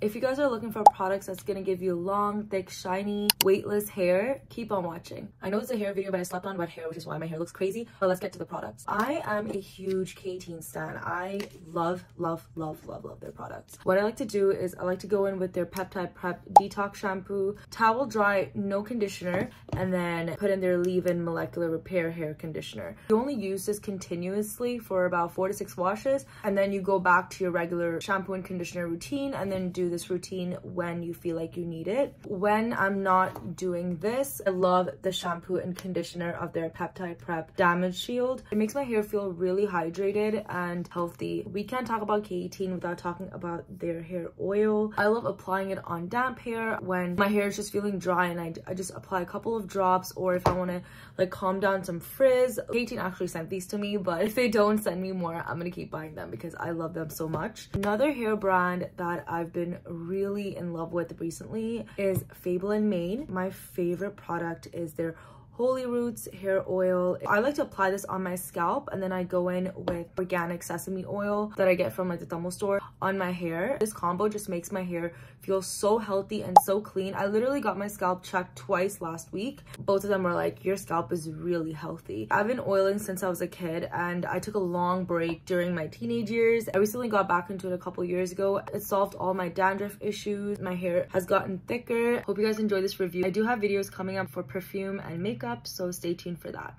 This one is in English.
If you guys are looking for products that's gonna give you long, thick, shiny, weightless hair, keep on watching. I know it's a hair video, but I slept on wet hair, which is why my hair looks crazy. But let's get to the products. I am a huge k18 stan. I love their products. What I like to do is I like to go in with their Peptide Prep Detox Shampoo, towel dry, no conditioner, and then put in their leave-in molecular repair hair conditioner. You only use this continuously for about 4 to 6 washes, and then you go back to your regular shampoo and conditioner routine, and then do this routine when you feel like you need it. When I'm not doing this, I love the shampoo and conditioner of their Peptide Prep Damage Shield. It makes my hair feel really hydrated and healthy. We can't talk about k18 without talking about their hair oil. I love applying it on damp hair when my hair is just feeling dry, and I just apply a couple of drops, or if I want to like calm down some frizz. k18 actually sent these to me, but if they don't send me more, I'm gonna keep buying them because I love them so much. Another hair brand that I've been really in love with recently is Fable in Maine. My favorite product is their Holy Roots hair oil. I like to apply this on my scalp, and then I go in with organic sesame oil that I get from like the Tumble store on my hair. This combo just makes my hair feel so healthy and so clean. I literally got my scalp checked twice last week. Both of them were like, your scalp is really healthy. I've been oiling since I was a kid, and I took a long break during my teenage years. I recently got back into it a couple years ago. It solved all my dandruff issues. My hair has gotten thicker. Hope you guys enjoy this review. I do have videos coming up for perfume and makeup, so stay tuned for that.